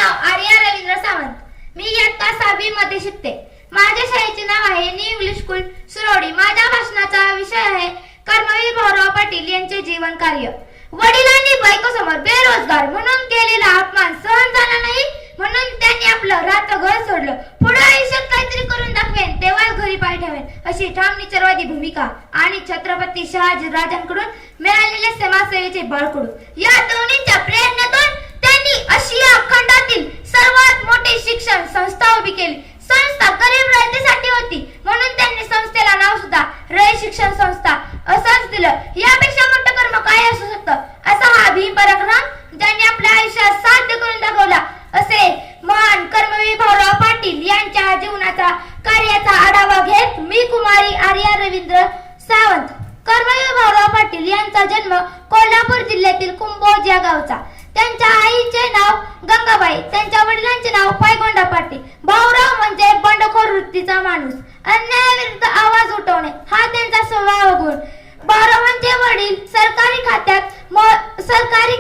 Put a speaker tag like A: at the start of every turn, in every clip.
A: नाव आर्या रवींद्र सावंत. मी इयत्ता 6वी मध्ये शिकते. माझ्या शाळेचे नाव आहे न्यू इंग्लिश स्कूल सुरवडी. माझ्या भाषणाचा विषय आहे कर्मवीर भाऊराव पाटील यांचे जीवन कार्य. वडिलांनी बायकोसमोर बेरोजगार म्हणून केलेला अपमान सहन झाला नाही, म्हणून त्यांनी आपलं रात्र घर सोडलं. पुढे आयुष्यात काहीतरी करून दाखवेन, तेव्हा घरी पाय ठेवेन अशी ठाम निचरवादी भूमिका आणि छत्रपती शहाजी राजांकडून मिळालेले समाजसेवेचे बळकडू या दोन्हींच्या प्रेरणेतून त्यांनी आशिया खंडातील सर्वात मोठी शिक्षण संस्था उभी केली. संस्था गरीब रयतेसाठी होती, म्हणून त्यांनी संस्थेला नाव सुद्धा रय शिक्षण संस्था असंच दिलं. यापेक्षा मोठं कर्म काय असू शकतं? असा हा भीमपराक्रम ज्यांनी आपल्या आयुष्यात साध्य करून दाखवला, असे महान कर्मवीर भाऊराव पाटील यांच्या जीवनाचा कार्याचा आढावा घेत मी कुमारी आर्या रवींद्र सावंत. कर्मवीर भाऊराव पाटील यांचा जन्म कोल्हापूर जिल्ह्यातील कुंभोज या गावचा. त्यांच्या आईचे नाव गंगाबाई, त्यांच्या वडिलांचे नाव पायगोंडा पाटील. भाऊराव म्हणजे बंडखोर वृत्तीचा माणूस. अन्यायाविरुद्ध आवाज उठवणे हा त्यांचा स्वभाव गुण. भाऊरावांचे वडील सरकारी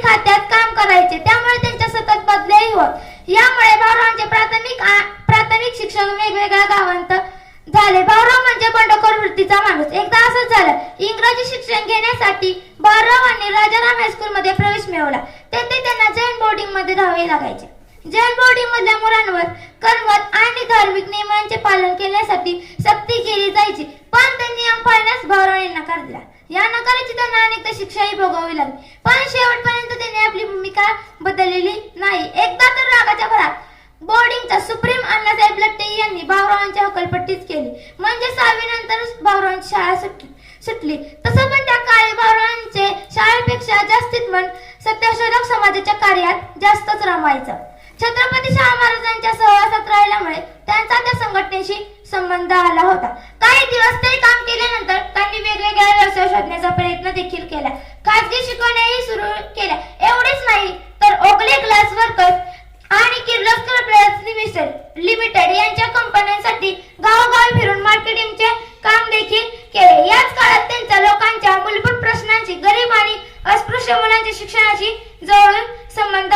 A: खात्यात काम करायचे, त्यामुळे त्यांच्या सतत बदल्याही होत. यामुळे भाऊरावांचे प्राथमिक शिक्षण वेगवेगळ्या गावांत झाले. भाऊराव म्हणजे बंडखोर वृत्तीचा माणूस. एकदा असंच झालं, इंग्रजी शिक्षण घेण्यासाठी भाऊरावांनी राजाराम हायस्कूल मध्ये प्रवेश मिळवला. तेथे त्यांना जैन बोर्डिंग मध्ये राहावे लागायचे. जैन बोर्डिंग मधल्या मुलांवर कर्मठ आणि धार्मिक नियमांचे पालन केल्यासाठी सक्ती केली जायची, पण ते नियम पाळण्यास भाऊरावांनी नकार दिला. या नकाराची त्यांना अनेकदा शिक्षाही भोगावी लागली, पण शेवटपर्यंत त्यांनी आपली भूमिका बदललेली नाही. एकदा तर रागाच्या भरात बोर्डिंगचा सुप्रीम अण्णासाहेब लट्टे यांनी भाऊरावांची हकालपट्टीच केली, म्हणजे 6वी नंतरच भाऊरावांची शाळा सुटली. तसं पण त्या काळी भाऊरावांचे शाळेपेक्षा जास्तीत मन सत्यशोधक समाजाच्या कार्यात जास्तच रमायचं. छत्रपती शाहू महाराजांच्या सहवासात राहिल्यामुळे त्यांचा त्या संघटनेशी संबंध आला होता. काही दिवस ते काम केल्यानंतर त्यांनी वेगवेगळ्या व्यवसाय शोधण्याचा प्रयत्न देखील केला. खासगी शिकवण्याही सुरू केल्या. एवढेच नाही तर ओगले ग्लास वर्कर्स आणि किर्लोस्कर ब्रदर्स लिमिटेड यांच्या कंपन्यांसाठी गावोगावी फिरून मार्केटिंगचे काम देखील केले. याच काळात त्यांचा लोकांच्या मूलभूत प्रश्नांची, गरीब आणि अस्पृश्य मुलांच्या शिक्षणाशी जवळून संबंध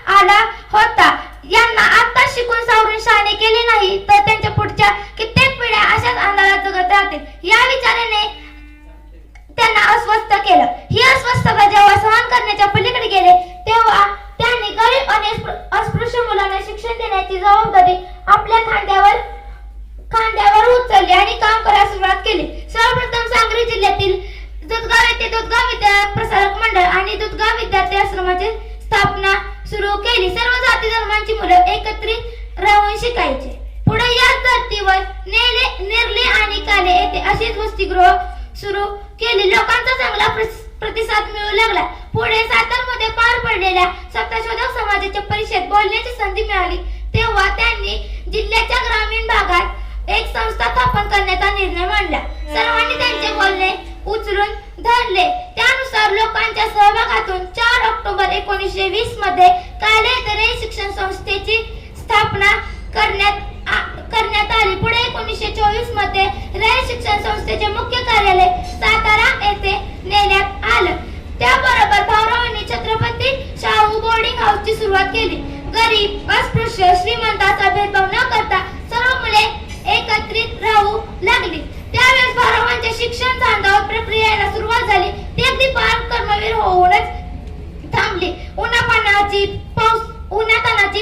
A: आला होता. यांना आता शिकून सावरून शहाणे केले नाही तर त्यांच्या पुढच्या कित्येक पिढ्या अशाच अंधारात जगत राहतील, या विचाराने त्यांना अस्वस्थ केलं. ही अस्वस्थता जेव्हा सहन करण्याच्या पलीकडे गेले, तेव्हा त्यांनी गरीब आणि अस्पृश्य मुलांना शिक्षण देण्याची जबाबदारी आपल्या खांद्यावर उचलली आणि काम करायला सुरुवात केली. सर्वप्रथम सांगली जिल्ह्यातील दुधगाव येथे दुधगाव विद्या प्रसारक मंडळ आणि दुधगाव विद्यार्थी आश्रमाची स्थापना सुरू केली. सर्व जाती धर्मांची मुलं एकत्रित राहून शिकायचे. पुढे याच धर्तीवर नेरले आणि काले येथे अशीच वसतिगृह सुरू केली. लोकांचा चांगला प्रतिसाद मिळू लागला. पुढे सातारमध्ये पार पडलेल्या सत्यशोधक समाजाच्या परिषदेत बोलण्याची संधी मिळाली, तेव्हा त्यांनी जिल्ह्याच्या ग्रामीण भागात एक संस्था स्थापन करण्याचा निर्णय मांडला. सर्वांनी त्यांचे बोलणे उचलून धरले. त्यानुसार लोकांच्या सहभागातून 4 ऑक्टोबर 1920 मध्ये काले येथे शिक्षण संस्थेची स्थापना करण्यात आली. पुढे 1924 मध्ये रय शिक्षण संस्थेचे मुख्य कार्यालय सातारा येथे नेण्यात आलं. त्याबरोबर भाऊरावांनी छत्रपती शाहू बोर्डिंग हाऊसची सुरुवात केली. गरीब, अस्पृश्य, श्रीमंताचा भेदभाव न करता सर्व मुले एकत्रित राहू लागली. त्यावेळेस भाऊरावांच्या शिक्षण झांजावर प्रक्रियेला सुरुवात झाली. ती अगदी पार कर्मवीर होऊनच थांबली. उन्हातानाची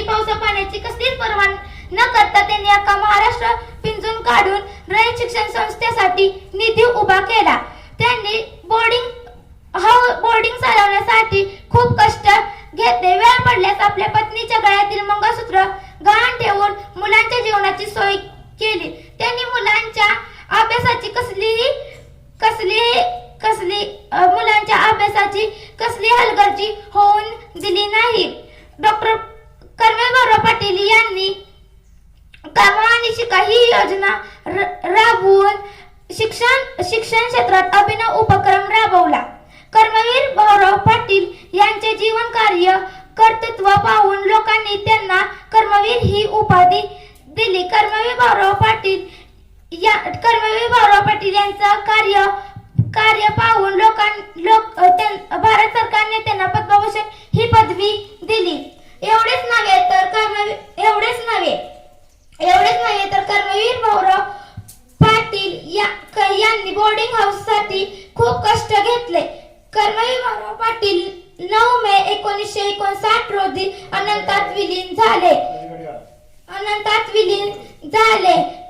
A: पावसा पाण्याची कसलीच पर्वा न करता त्यांनी अख्खा महाराष्ट्र पिंजून काढून रयत शिक्षण संस्थेसाठी निधी उभा केला. त्यांनी बोर्डिंग चालवण्यासाठी खूप कष्ट घेतले. वेळ पडल्यास आपल्या पत्नीच्या गळ्यातील मंगळसूत्र गहाण ठेवून मुलांच्या जीवनाची सोय केली. त्यांनी मुलांच्या अभ्यासाची कसली हलगर्जी होऊन दिली नाही. डॉक्टर कर्मवीर भाऊराव पाटील यांनी कमा आणि शिका ही योजना राबवून शिक्षण क्षेत्रात अभिनव उपक्रम राबवला. कर्मवीर भाऊराव पाटील यांचे जीवन कार्य कर्तृत्व पाहून लोकांनी त्यांना कर्मवीर ही उपाधी दिली. कर्मवीर भाऊराव पाटील यांचा कार्य पाहून भारत सरकारने त्यांना पद्मभूषण ही पदवी दिली. यांनी बोर्डिंग हाऊस साठी खूप कष्ट घेतले. कर्मवीर भाऊराव पाटील 9 मे 1959 रोजी अनंतात विलीन झाले.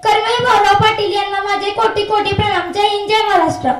A: कर्मवीर भाऊराव पाटील यांना माझे कोटी कोटी प्रणाम. जय हिंद, जय महाराष्ट्र.